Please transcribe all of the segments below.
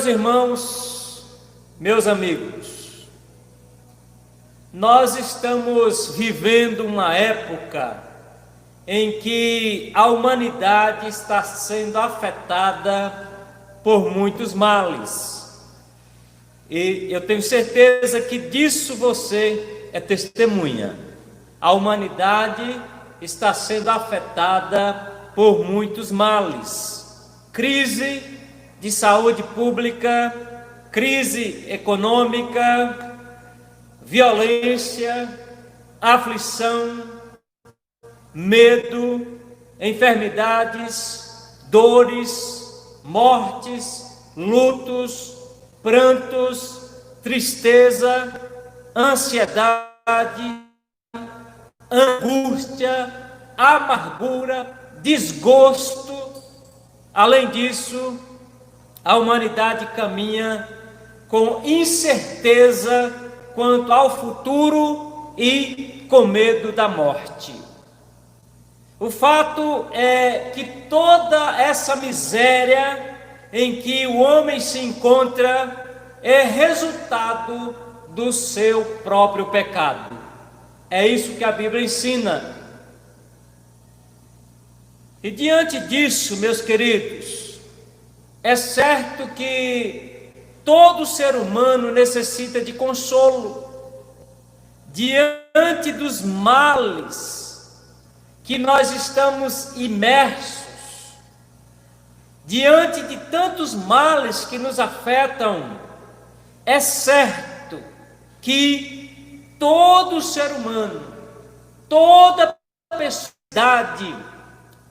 Meus irmãos, meus amigos, nós estamos vivendo uma época em que a humanidade está sendo afetada por muitos males. E eu tenho certeza que disso você é testemunha. A humanidade está sendo afetada por muitos males. Crise de saúde pública, crise econômica, violência, aflição, medo, enfermidades, dores, mortes, lutos, prantos, tristeza, ansiedade, angústia, amargura, desgosto. Além disso, a humanidade caminha com incerteza quanto ao futuro e com medo da morte. O fato é que toda essa miséria em que o homem se encontra é resultado do seu próprio pecado. É isso que a Bíblia ensina. E diante disso, meus queridos, é certo que todo ser humano necessita de consolo. Diante dos males que nós estamos imersos, diante de tantos males que nos afetam, é certo que todo ser humano, toda pessoa,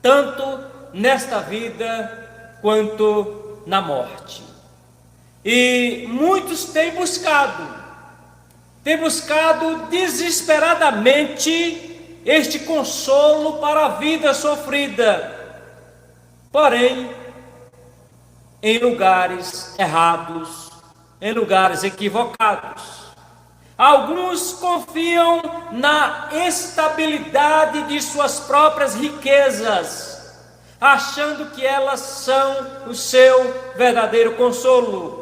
tanto nesta vida quanto na morte. E muitos têm buscado desesperadamente este consolo para a vida sofrida, porém em lugares errados, em lugares equivocados. Alguns confiam na estabilidade de suas próprias riquezas, achando que elas são o seu verdadeiro consolo.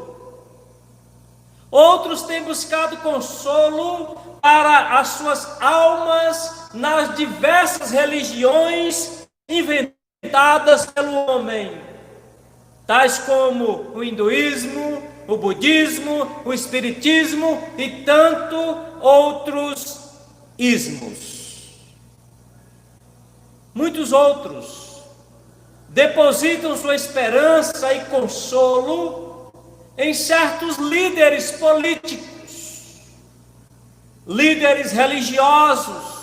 Outros têm buscado consolo para as suas almas nas diversas religiões inventadas pelo homem, tais como o hinduísmo, o budismo, o espiritismo e tanto outros ismos. Muitos outros depositam sua esperança e consolo em certos líderes políticos, líderes religiosos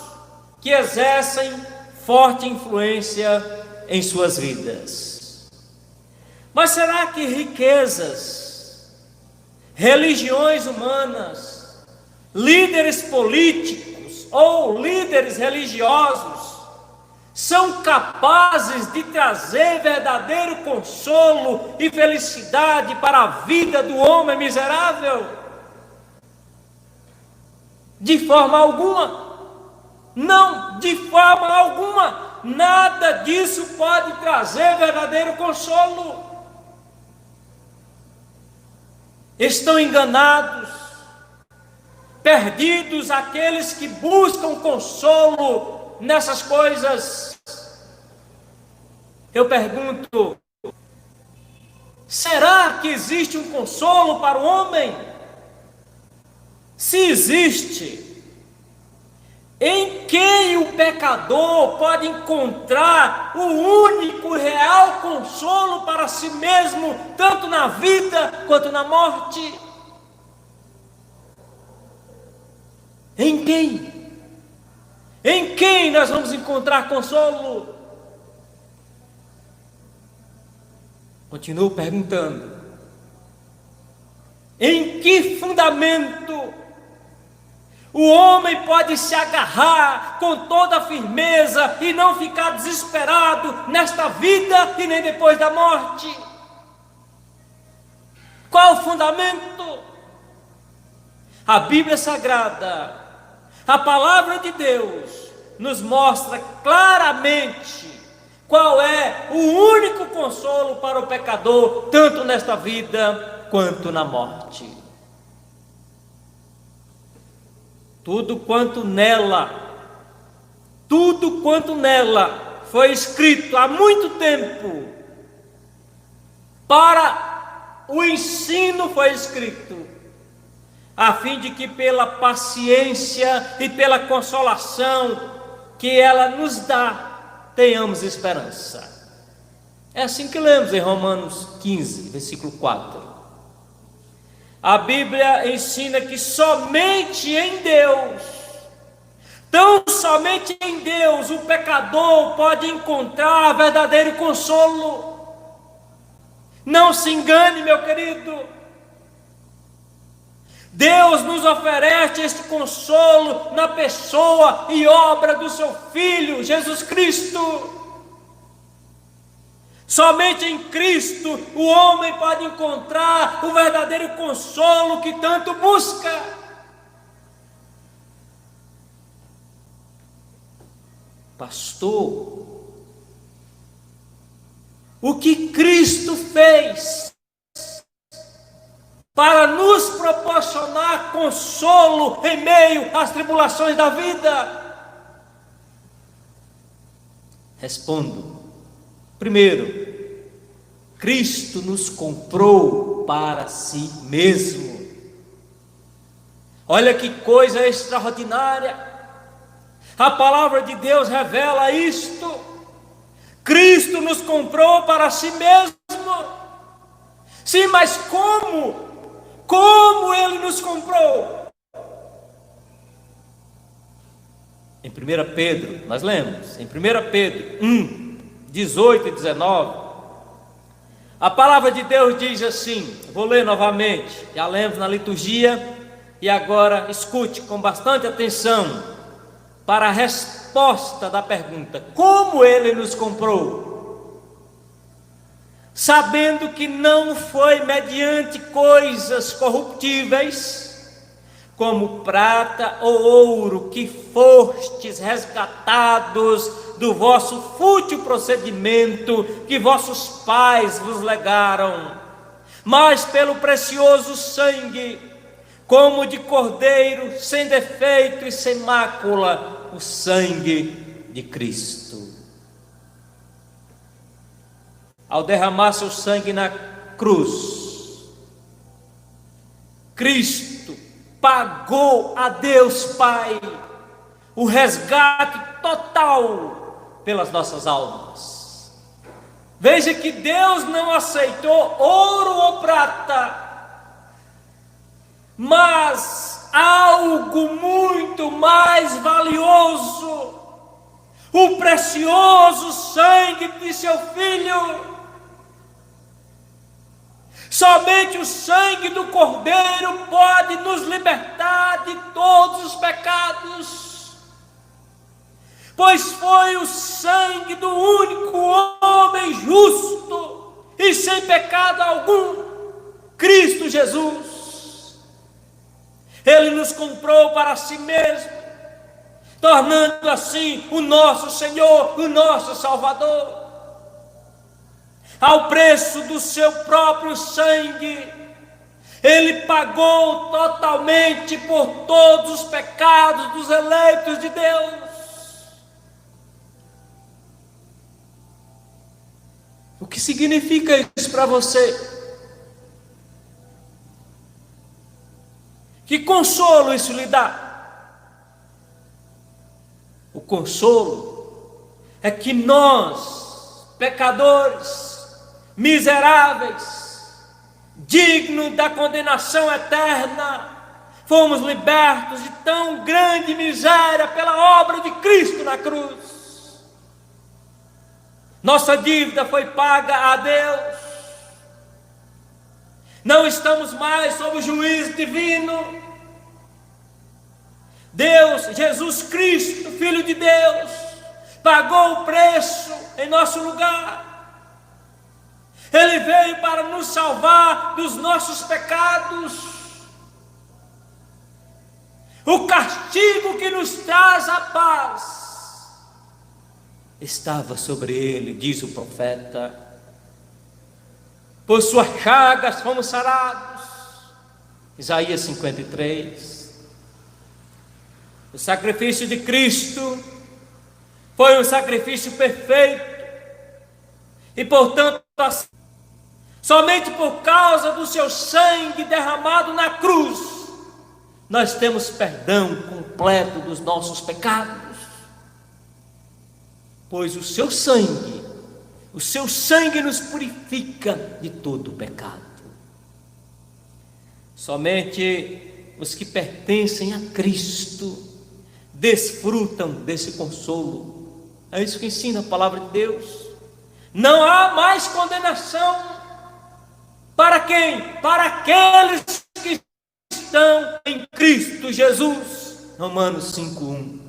que exercem forte influência em suas vidas. Mas será que riquezas, religiões humanas, líderes políticos ou líderes religiosos são capazes de trazer verdadeiro consolo e felicidade para a vida do homem miserável? De forma alguma. Não, de forma alguma. Nada disso pode trazer verdadeiro consolo. Estão enganados, perdidos aqueles que buscam consolo nessas coisas. Eu pergunto: será que existe um consolo para o homem? Se existe, em quem o pecador pode encontrar o único real consolo para si mesmo, tanto na vida quanto na morte? Em quem? Em quem nós vamos encontrar consolo? Continuo perguntando: em que fundamento o homem pode se agarrar com toda a firmeza e não ficar desesperado nesta vida e nem depois da morte? Qual o fundamento? A Bíblia Sagrada, a palavra de Deus, nos mostra claramente qual é o único consolo para o pecador, tanto nesta vida quanto na morte. Tudo quanto nela foi escrito há muito tempo, para o ensino foi escrito, a fim de que pela paciência e pela consolação que ela nos dá, tenhamos esperança. É assim que lemos em Romanos 15, versículo 4. A Bíblia ensina que somente em Deus, tão somente em Deus, o pecador pode encontrar verdadeiro consolo. Não se engane, meu querido. Deus nos oferece este consolo na pessoa e obra do seu Filho, Jesus Cristo. Somente em Cristo o homem pode encontrar o verdadeiro consolo que tanto busca. Pastor, o que Cristo fez para nos proporcionar consolo em meio às tribulações da vida? Respondo. Primeiro, Cristo nos comprou para si mesmo. Olha que coisa extraordinária. A palavra de Deus revela isto. Cristo nos comprou para si mesmo. Sim, mas como? Como Ele nos comprou? Em 1 Pedro, nós lemos, em 1 Pedro 1, 18 e 19, a palavra de Deus diz assim, vou ler novamente, já lemos na liturgia, e agora escute com bastante atenção, para a resposta da pergunta, como Ele nos comprou? Sabendo que não foi mediante coisas corruptíveis, como prata ou ouro, que fostes resgatados do vosso fútil procedimento que vossos pais vos legaram, mas pelo precioso sangue, como de cordeiro, sem defeito e sem mácula, o sangue de Cristo. Ao derramar seu sangue na cruz, Cristo pagou a Deus Pai o resgate total pelas nossas almas. Veja que Deus não aceitou ouro ou prata, mas algo muito mais valioso, o precioso sangue de seu Filho. Somente o sangue do Cordeiro pode nos libertar de todos os pecados, pois foi o sangue do único homem justo e sem pecado algum, Cristo Jesus. Ele nos comprou para si mesmo, tornando assim o nosso Senhor, o nosso Salvador. Ao preço do seu próprio sangue, Ele pagou totalmente por todos os pecados dos eleitos de Deus. O que significa isso para você? Que consolo isso lhe dá? O consolo é que nós, pecadores, miseráveis, dignos da condenação eterna, fomos libertos de tão grande miséria pela obra de Cristo na cruz. Nossa dívida foi paga a Deus. Não estamos mais sob o juízo divino. Deus, Jesus Cristo, Filho de Deus, pagou o preço em nosso lugar. Ele veio para nos salvar dos nossos pecados. O castigo que nos traz a paz estava sobre ele, diz o profeta. por suas chagas fomos sarados. Isaías 53. O sacrifício de Cristo foi um sacrifício perfeito, e portanto, somente por causa do seu sangue derramado na cruz, nós temos perdão completo dos nossos pecados, pois o seu sangue nos purifica de todo o pecado. Somente os que pertencem a Cristo desfrutam desse consolo. É isso que ensina a palavra de Deus. Não há mais condenação para quem? Para aqueles que estão em Cristo Jesus. Romanos 5:1.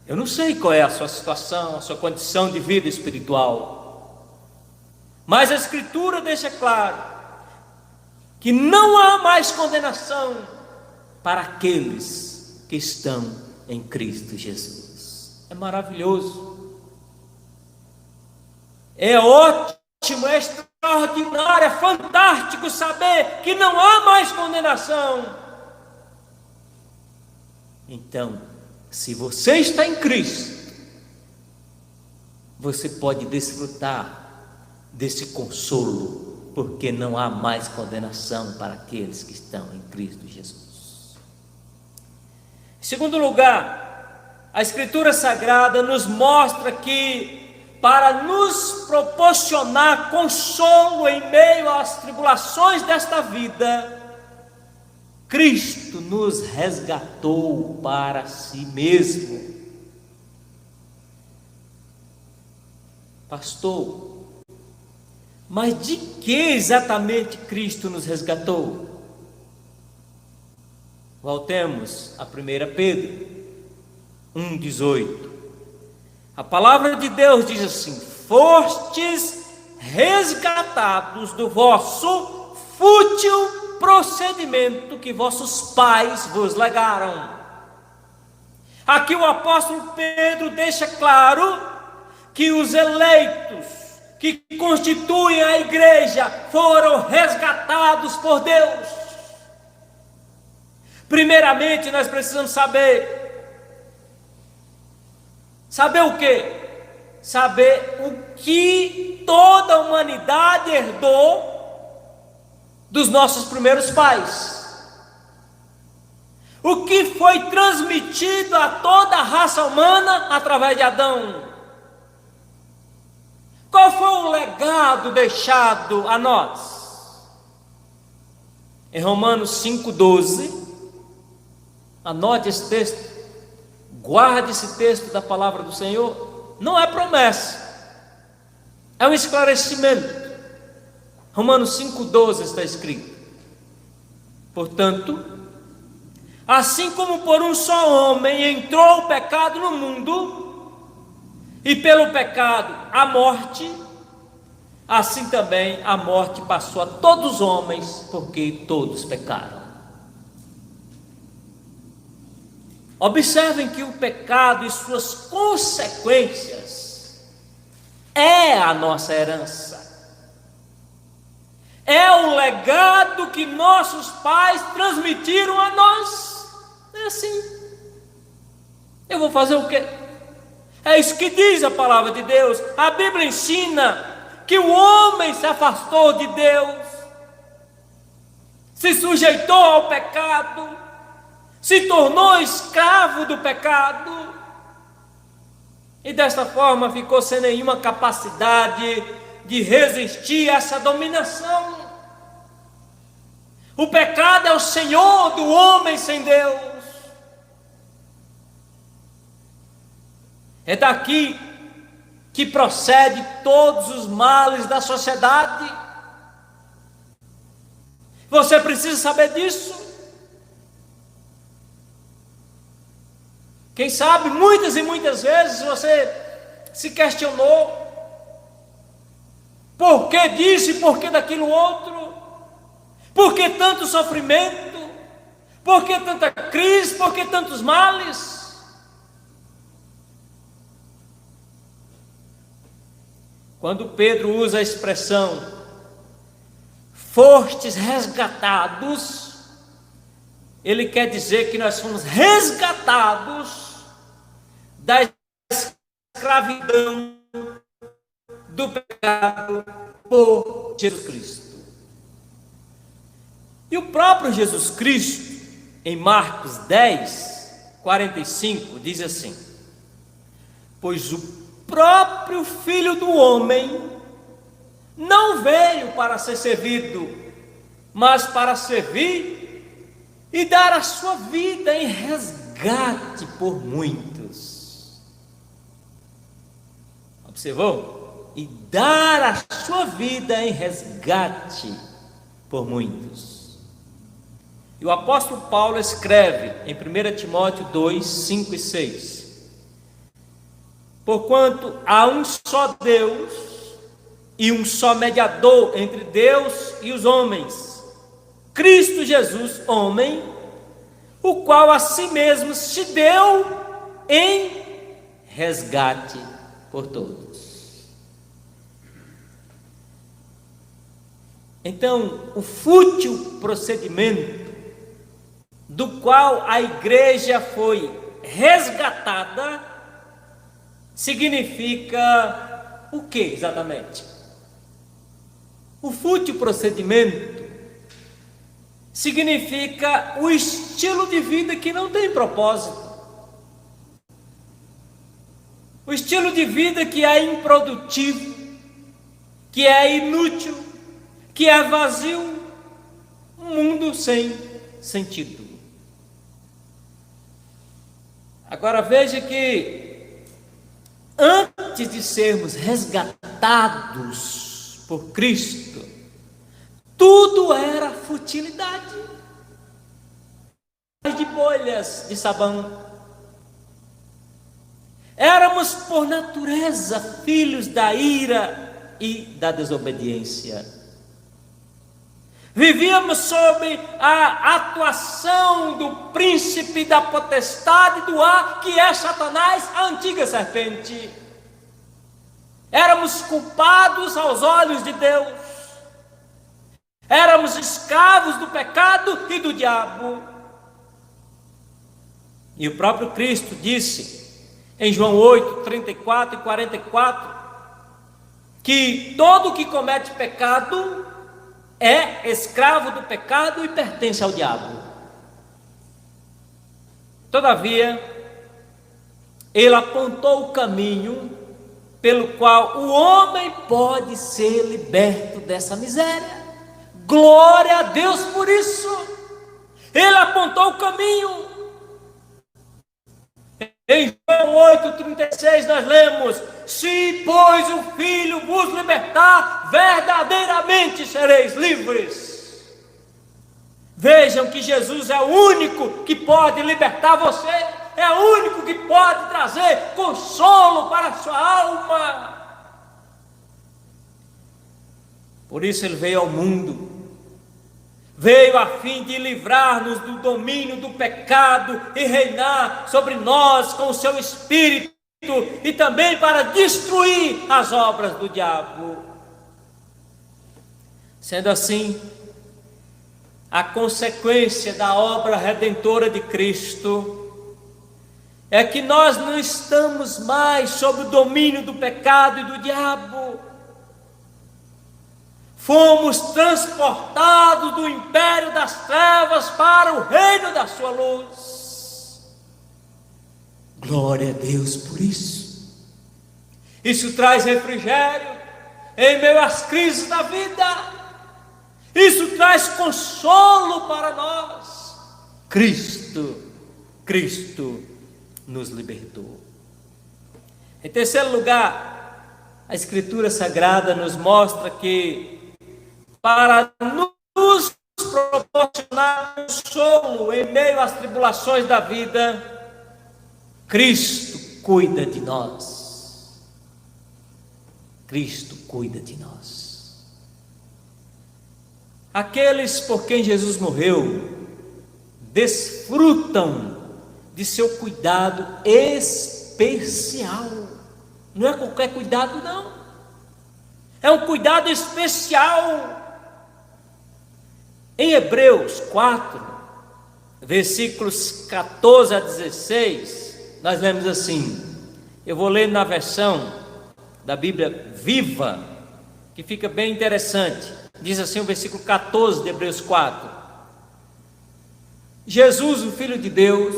Eu não sei qual é a sua situação, a sua condição de vida espiritual, mas a Escritura deixa claro que não há mais condenação para aqueles que estão em Cristo Jesus. É maravilhoso, é ótimo, é extraordinário, é fantástico saber que não há mais condenação. Então, se você está em Cristo, você pode desfrutar desse consolo, porque não há mais condenação para aqueles que estão em Cristo Jesus. Em segundo lugar, a Escritura Sagrada nos mostra que, para nos proporcionar consolo em meio às tribulações desta vida, Cristo nos resgatou para si mesmo. Pastor, mas de que exatamente Cristo nos resgatou? Voltemos a 1 Pedro 1,18. A palavra de Deus diz assim: fostes resgatados do vosso fútil procedimento que vossos pais vos legaram. Aqui o apóstolo Pedro deixa claro que os eleitos que constituem a igreja foram resgatados por Deus. Primeiramente, nós precisamos saber o quê? Saber o que toda a humanidade herdou dos nossos primeiros pais. O que foi transmitido a toda a raça humana através de Adão? Qual foi o legado deixado a nós? Em Romanos 5,12, anote esse texto, guarde esse texto da palavra do Senhor. Não é promessa, é um esclarecimento. Romanos 5,12 está escrito: portanto, assim como por um só homem entrou o pecado no mundo, e pelo pecado a morte, assim também a morte passou a todos os homens, porque todos pecaram. Observem que o pecado e suas consequências é a nossa herança. É o legado que nossos pais transmitiram a nós. É assim. Eu vou fazer o quê? É isso que diz a palavra de Deus. A Bíblia ensina que o homem se afastou de Deus, se sujeitou ao pecado, se tornou escravo do pecado, e desta forma ficou sem nenhuma capacidade de resistir a essa dominação. O pecado é o senhor do homem sem Deus. É daqui que procede todos os males da sociedade. Você precisa saber disso. Quem sabe muitas e muitas vezes você se questionou: por que disso e por que daquilo outro? Por que tanto sofrimento? Por que tanta crise? Por que tantos males? Quando Pedro usa a expressão fostes resgatados, ele quer dizer que nós fomos resgatados da escravidão do pecado por Jesus Cristo. E o próprio Jesus Cristo, em Marcos 10, 45, diz assim: pois o próprio Filho do Homem não veio para ser servido, mas para servir e dar a sua vida em resgate por muitos. Observou? E dar a sua vida em resgate por muitos. E o apóstolo Paulo escreve em 1 Timóteo 2, 5 e 6: porquanto há um só Deus e um só mediador entre Deus e os homens, Cristo Jesus, homem, o qual a si mesmo se deu em resgate por todos. Então, o fútil procedimento do qual a igreja foi resgatada significa o que exatamente? O fútil procedimento significa o estilo de vida que não tem propósito, o estilo de vida que é improdutivo, que é inútil, que é vazio, um mundo sem sentido. Agora veja que antes de sermos resgatados por Cristo, tudo era futilidade, de bolhas de sabão. Éramos por natureza filhos da ira e da desobediência. Vivíamos sob a atuação do príncipe da potestade do ar, que é Satanás, a antiga serpente. Éramos culpados aos olhos de Deus. Éramos escravos do pecado e do diabo. E o próprio Cristo disse em João 8, 34 e 44, que todo que comete pecado é escravo do pecado e pertence ao diabo. Todavia, ele apontou o caminho pelo qual o homem pode ser liberto dessa miséria. Glória a Deus por isso. Ele apontou o caminho. Em João 8,36 nós lemos: se pois o Filho vos libertar, verdadeiramente sereis livres. Vejam que Jesus é o único que pode libertar você, é o único que pode trazer consolo para a sua alma. Por isso ele veio ao mundo, veio a fim de livrar-nos do domínio do pecado e reinar sobre nós com o seu Espírito, e também para destruir as obras do diabo. Sendo assim, a consequência da obra redentora de Cristo é que nós não estamos mais sob o domínio do pecado e do diabo. Fomos transportados do império das trevas para o reino da sua luz. Glória a Deus por isso. Isso traz refrigério em meio às crises da vida. Isso traz consolo para nós. Cristo nos libertou. Em terceiro lugar, a Escritura Sagrada nos mostra que para nos proporcionar consolo em meio às tribulações da vida, Cristo cuida de nós. Cristo cuida de nós. Aqueles por quem Jesus morreu desfrutam de seu cuidado especial. Não é qualquer cuidado, não. É um cuidado especial. Em Hebreus 4, versículos 14 a 16, nós lemos assim, eu vou ler na versão da Bíblia Viva, que fica bem interessante. Diz assim o versículo 14 de Hebreus 4: Jesus, o Filho de Deus,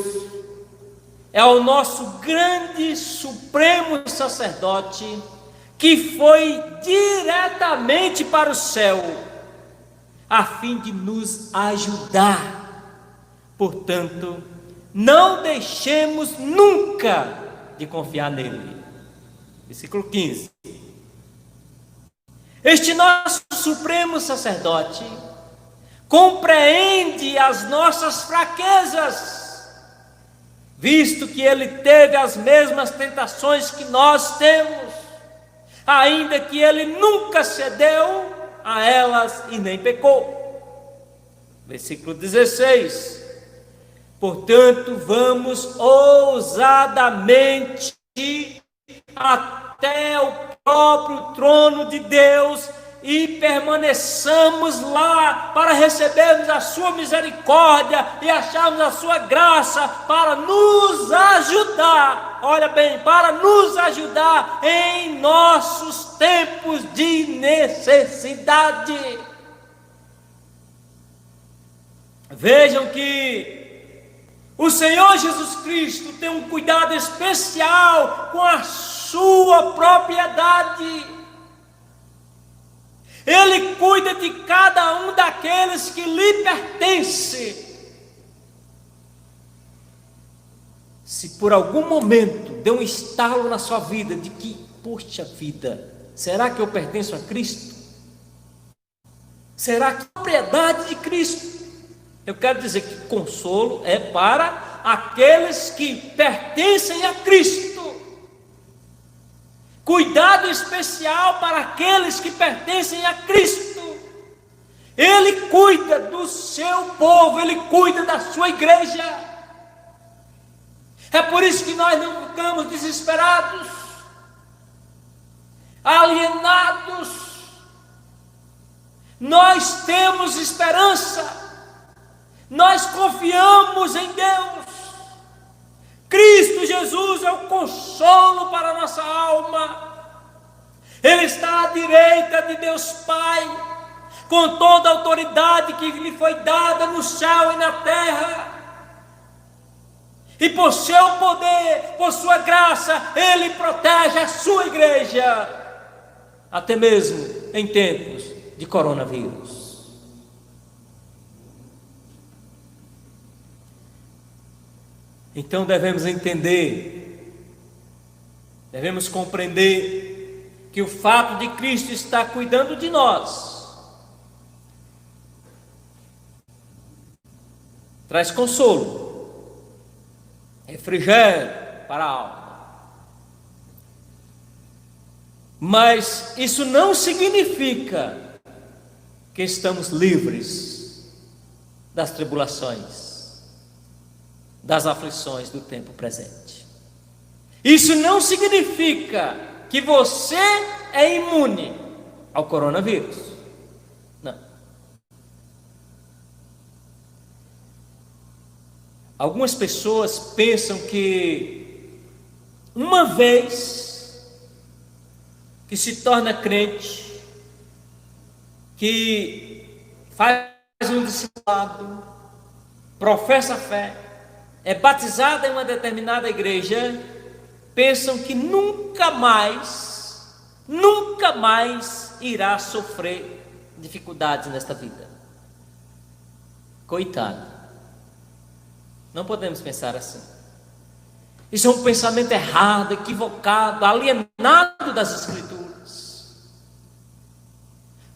é o nosso grande supremo sacerdote, que foi diretamente para o céu, a fim de nos ajudar. Portanto, não deixemos nunca de confiar nele. Versículo 15. Este nosso supremo sacerdote compreende as nossas fraquezas, visto que ele teve as mesmas tentações que nós temos, ainda que ele nunca cedeu a elas e nem pecou. Versículo 16. Portanto, vamos ousadamente até o próprio trono de Deus e permaneçamos lá para recebermos a sua misericórdia e acharmos a sua graça para nos ajudar. Olha bem, para nos ajudar em nossos tempos de necessidade. Vejam que o Senhor Jesus Cristo tem um cuidado especial com a sua propriedade. Ele cuida de cada um daqueles que lhe pertencem. Se por algum momento deu um estalo na sua vida de que, poxa vida, será que eu pertenço a Cristo? Será que a propriedade de Cristo? Eu quero dizer que consolo é para aqueles que pertencem a Cristo. Cuidado especial para aqueles que pertencem a Cristo. Ele cuida do seu povo, ele cuida da sua igreja. É por isso que nós não ficamos desesperados, alienados. Nós temos esperança. Nós confiamos em Deus. Cristo Jesus é o consolo para a nossa alma. Ele está à direita de Deus Pai, com toda a autoridade que lhe foi dada no céu e na terra. E por seu poder, por sua graça, Ele protege a sua igreja, até mesmo em tempos de coronavírus. Então devemos entender, devemos compreender que o fato de Cristo estar cuidando de nós traz consolo, refrigério para a alma. Mas isso não significa que estamos livres das tribulações, das aflições do tempo presente. Isso não significa que você é imune ao coronavírus. Não. Algumas pessoas pensam que uma vez que se torna crente, que faz um discipulado, professa a fé, é batizada em uma determinada igreja, pensam que nunca mais irá sofrer dificuldades nesta vida. Coitado. Não podemos pensar assim. Isso é um pensamento errado, equivocado, alienado das Escrituras.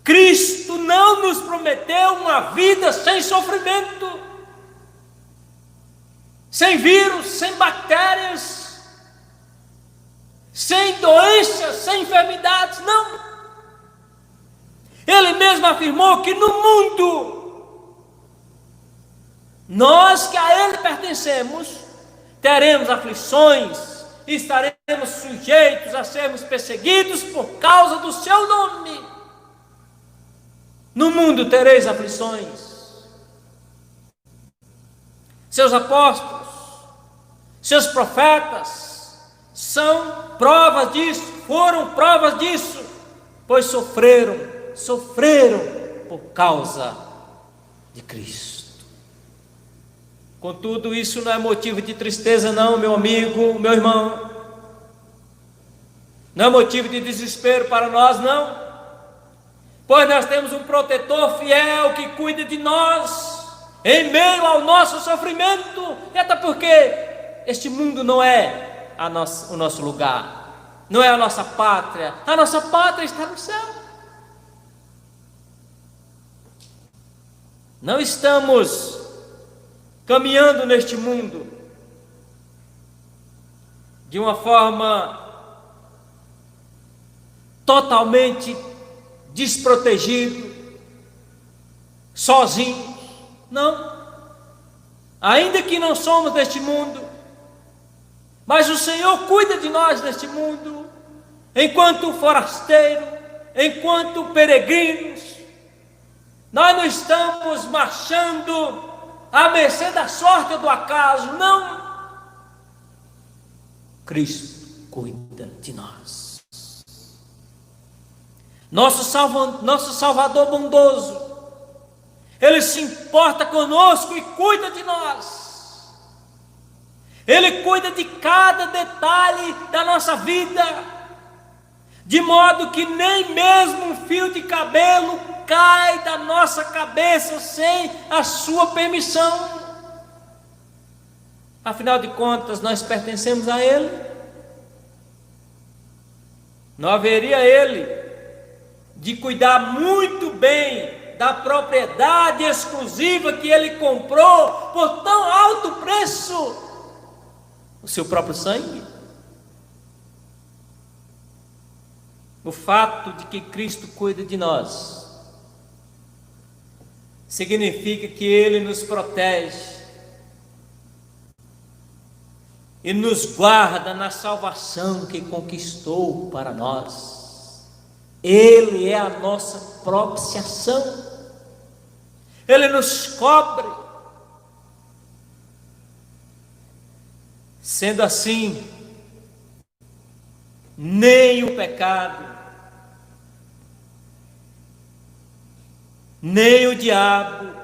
Cristo não nos prometeu uma vida sem sofrimento, sem vírus, sem bactérias, sem doenças, sem enfermidades, não. Ele mesmo afirmou que no mundo, nós que a Ele pertencemos, teremos aflições, e estaremos sujeitos a sermos perseguidos por causa do seu nome. No mundo tereis aflições. Seus apóstolos, seus profetas são provas disso, foram provas disso, pois sofreram por causa de Cristo. Contudo, isso não é motivo de tristeza não, meu amigo, meu irmão. Não é motivo de desespero para nós, não. Pois nós temos um protetor fiel que cuida de nós em meio ao nosso sofrimento. E até porque este mundo não é o nosso lugar, não é a nossa pátria. A nossa pátria está no céu. Não estamos caminhando neste mundo de uma forma totalmente desprotegido, sozinhos. Não. Ainda que não somos deste mundo, mas o Senhor cuida de nós neste mundo, enquanto forasteiro, enquanto peregrinos. Nós não estamos marchando à mercê da sorte ou do acaso, não. Cristo cuida de nós. Nosso Salvador bondoso, Ele se importa conosco e cuida de nós. Ele cuida de cada detalhe da nossa vida, de modo que nem mesmo um fio de cabelo cai da nossa cabeça sem a sua permissão. Afinal de contas, nós pertencemos a Ele. Não haveria Ele de cuidar muito bem da propriedade exclusiva que Ele comprou por tão alto preço, o seu próprio sangue? O fato de que Cristo cuida de nós significa que Ele nos protege e nos guarda na salvação que conquistou para nós. Ele é a nossa propiciação. Ele nos cobre. Sendo assim, nem o pecado, nem o diabo,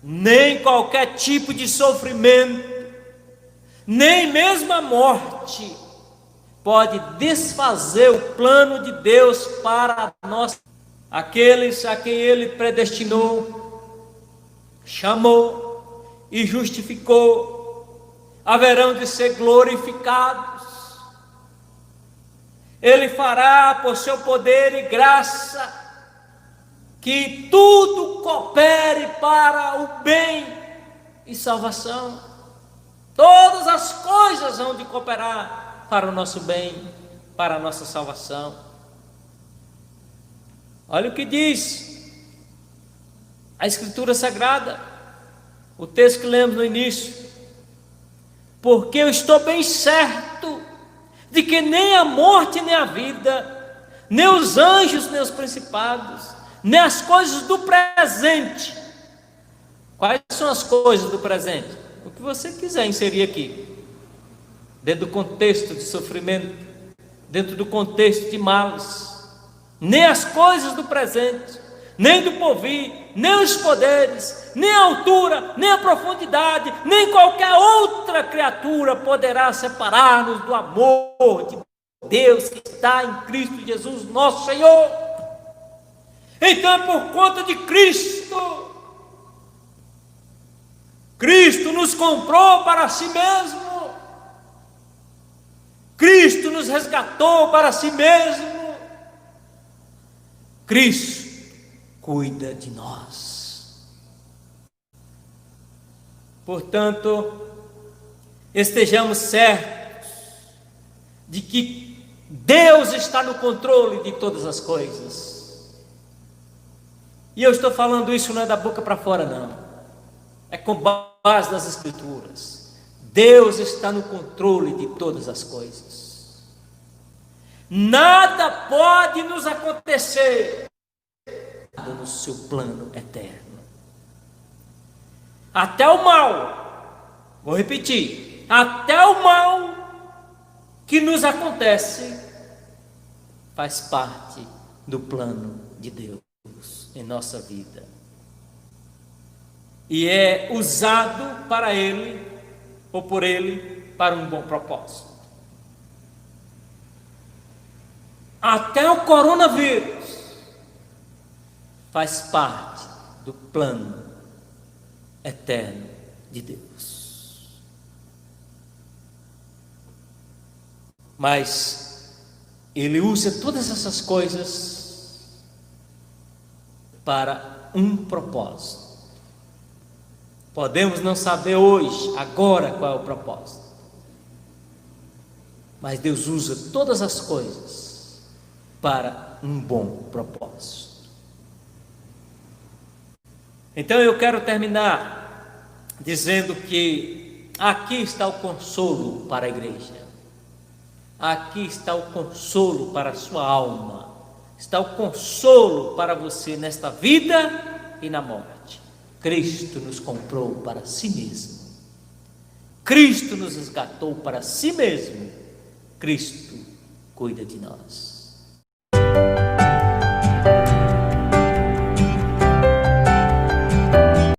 nem qualquer tipo de sofrimento, nem mesmo a morte pode desfazer o plano de Deus para nós. Aqueles a quem Ele predestinou, chamou e justificou, haverão de ser glorificados. Ele fará por seu poder e graça que tudo coopere para o bem e salvação. Todas as coisas hão de cooperar para o nosso bem, para a nossa salvação. Olha o que diz a Escritura Sagrada, o texto que lemos no início: porque eu estou bem certo de que nem a morte, nem a vida, nem os anjos, nem os principados, nem as coisas do presente. Quais são as coisas do presente? O que você quiser inserir aqui, dentro do contexto de sofrimento, dentro do contexto de males. Nem as coisas do presente, nem do porvir, nem os poderes, nem a altura, nem a profundidade, nem qualquer outra criatura poderá separar-nos do amor de Deus que está em Cristo Jesus, nosso Senhor. Então, por conta de Cristo, Cristo nos comprou para si mesmo, Cristo nos resgatou para si mesmo, Cristo cuida de nós. Portanto, estejamos certos de que Deus está no controle de todas as coisas. E eu estou falando isso não é da boca para fora, não. É com base nas Escrituras. Deus está no controle de todas as coisas. Nada pode nos acontecer no seu plano eterno. Até o mal, vou repetir, até o mal que nos acontece faz parte do plano de Deus em nossa vida. E é usado para Ele, ou por Ele, para um bom propósito. Até o coronavírus faz parte do plano eterno de Deus. Mas Ele usa todas essas coisas para um propósito. Podemos não saber hoje, agora, qual é o propósito. Mas Deus usa todas as coisas para um bom propósito. Então eu quero terminar dizendo que aqui está o consolo para a igreja. Aqui está o consolo para a sua alma. Está o consolo para você nesta vida e na morte. Cristo nos comprou para si mesmo. Cristo nos resgatou para si mesmo. Cristo cuida de nós.